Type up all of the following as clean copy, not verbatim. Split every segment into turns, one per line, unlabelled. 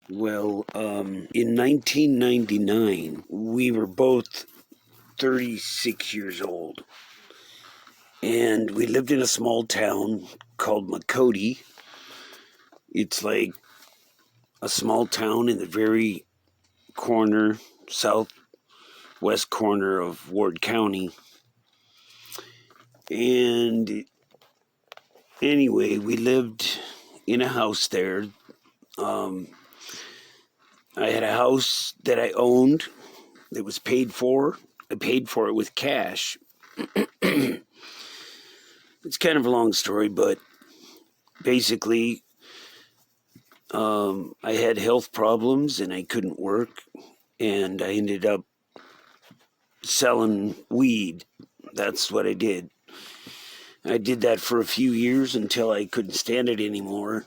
Well, in 1999, we were both 36 years old, and we lived in a small town called Makoti. It's like a small town in the very corner, southwest corner of Ward County. And anyway, we lived in a house there. Um, I had a house that I owned that was paid for. I paid for it with cash. It's kind of a long story, but basically, I had health problems and I couldn't work, and I ended up selling weed. That's what I did. I did that for a few years until I couldn't stand it anymore.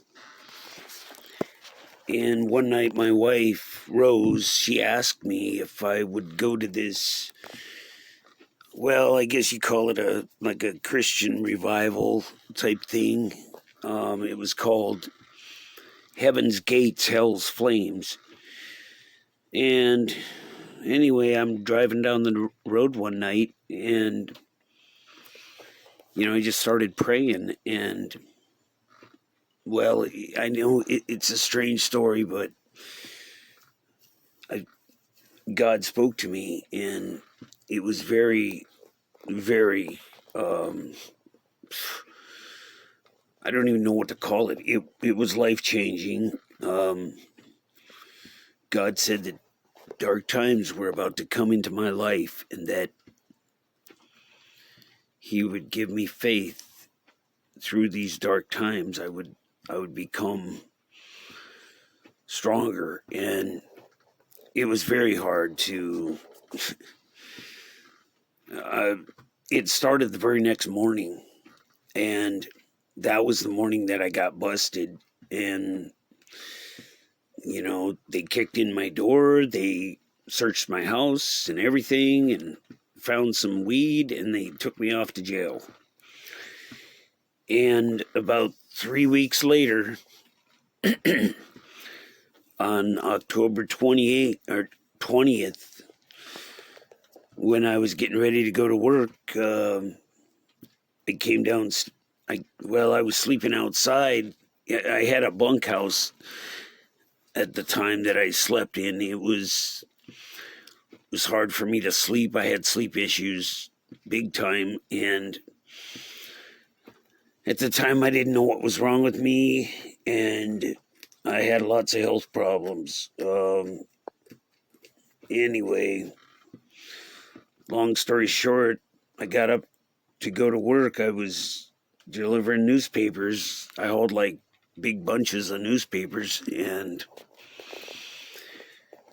And one night, my wife, Rose, she asked me if I would go to this, well, I guess you call it a Christian revival type thing. It was called Heaven's Gates, Hell's Flames. And anyway, I'm driving down the road one night, and I just started praying. And well, I know it's a strange story, but God spoke to me, and it was very, very, I don't even know what to call it. It was life-changing. God said that dark times were about to come into my life, and that He would give me faith through these dark times. I would become stronger, and it was very hard to. It started the very next morning, and that was the morning that I got busted. And they kicked in my door, they searched my house and everything, and found some weed, and they took me off to jail. And about 3 weeks later, on October 28th or 20th, when I was getting ready to go to work, I came down. I was sleeping outside. I had a bunkhouse at the time that I slept in. It was hard for me to sleep. I had sleep issues big time, and at the time I didn't know what was wrong with me, and I had lots of health problems. Anyway, long story short, I got up to go to work. I was delivering newspapers. I hauled like big bunches of newspapers, and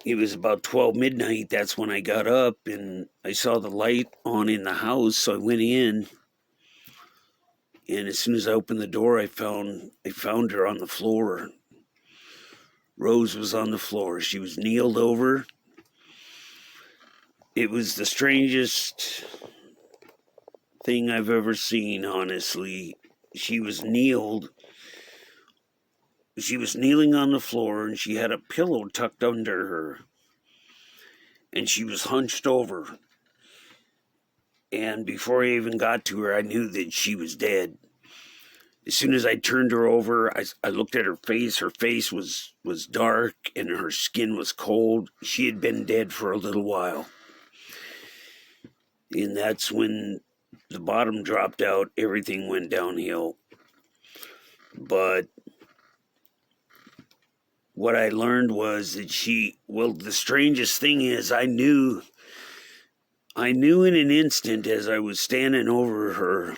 it was about 12 midnight. That's when I got up, and I saw the light on in the house, so I went in. And as soon as I opened the door, I found her on the floor. Rose was on the floor. She was kneeled over. It was the strangest thing I've ever seen, honestly. She was kneeling on the floor, and she had a pillow tucked under her. And she was hunched over. And before I even got to her, I knew that she was dead. As soon as I turned her over, I looked at her face. Her face was dark, and her skin was cold. She had been dead for a little while. And that's when the bottom dropped out. Everything went downhill. But what I learned was that the strangest thing is I knew in an instant as I was standing over her,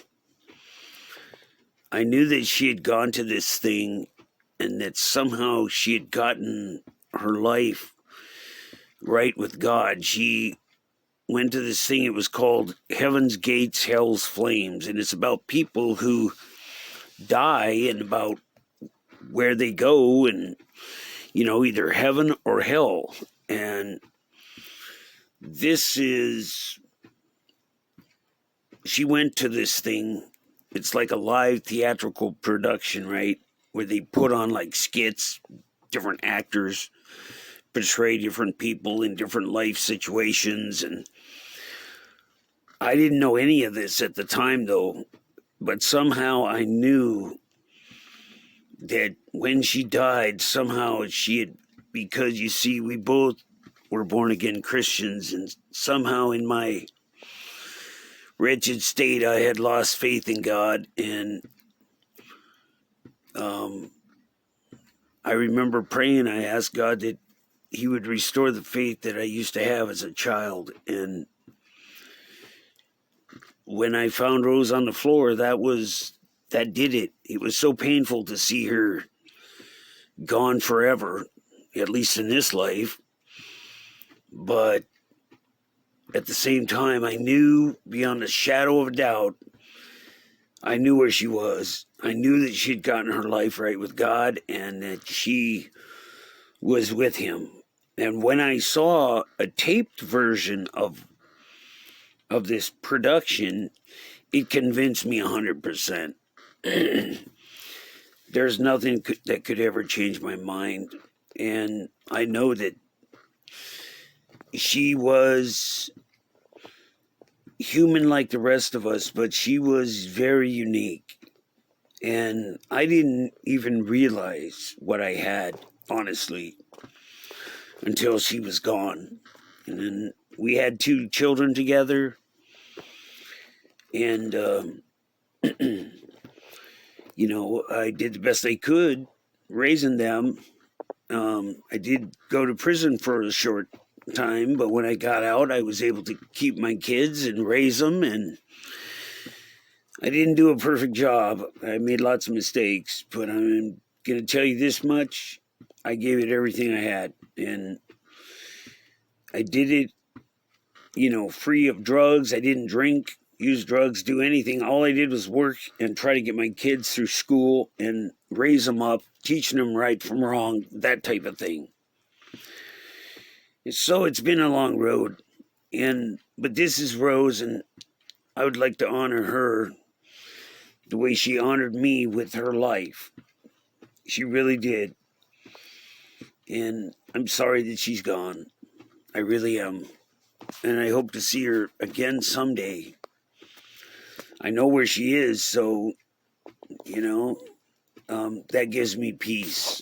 I knew that she had gone to this thing, and that somehow she had gotten her life right with God. She went to this thing. It was called Heaven's Gates, Hell's Flames, and it's about people who die and about where they go, and either heaven or hell. And she went to this thing. It's like a live theatrical production, right? Where they put on like skits, different actors portray different people in different life situations, and I didn't know any of this at the time, though, but somehow I knew that when she died, somehow she had, because you see, we both were born again Christians, and somehow in my wretched state, I had lost faith in God, and I remember praying. I asked God that He would restore the faith that I used to have as a child, and when I found Rose on the floor, that did it. It was so painful to see her gone forever, at least in this life. But at the same time, I knew beyond a shadow of a doubt, I knew where she was. I knew that she had gotten her life right with God and that she was with Him. And when I saw a taped version of this production, it convinced me 100%. There's nothing that could ever change my mind. And I know that she was human like the rest of us, but she was very unique. And I didn't even realize what I had, honestly, until she was gone. And then we had 2 children together. And, I did the best I could raising them. I did go to prison for a short time, but when I got out, I was able to keep my kids and raise them, and I didn't do a perfect job. I made lots of mistakes, but I'm going to tell you this much. I gave it everything I had, and I did it, free of drugs. I didn't drink, use drugs, do anything. All I did was work and try to get my kids through school and raise them up, teaching them right from wrong, that type of thing. So it's been a long road, but this is Rose, and I would like to honor her the way she honored me with her life. She really did. And I'm sorry that she's gone. I really am. And I hope to see her again someday. I know where she is, so, that gives me peace.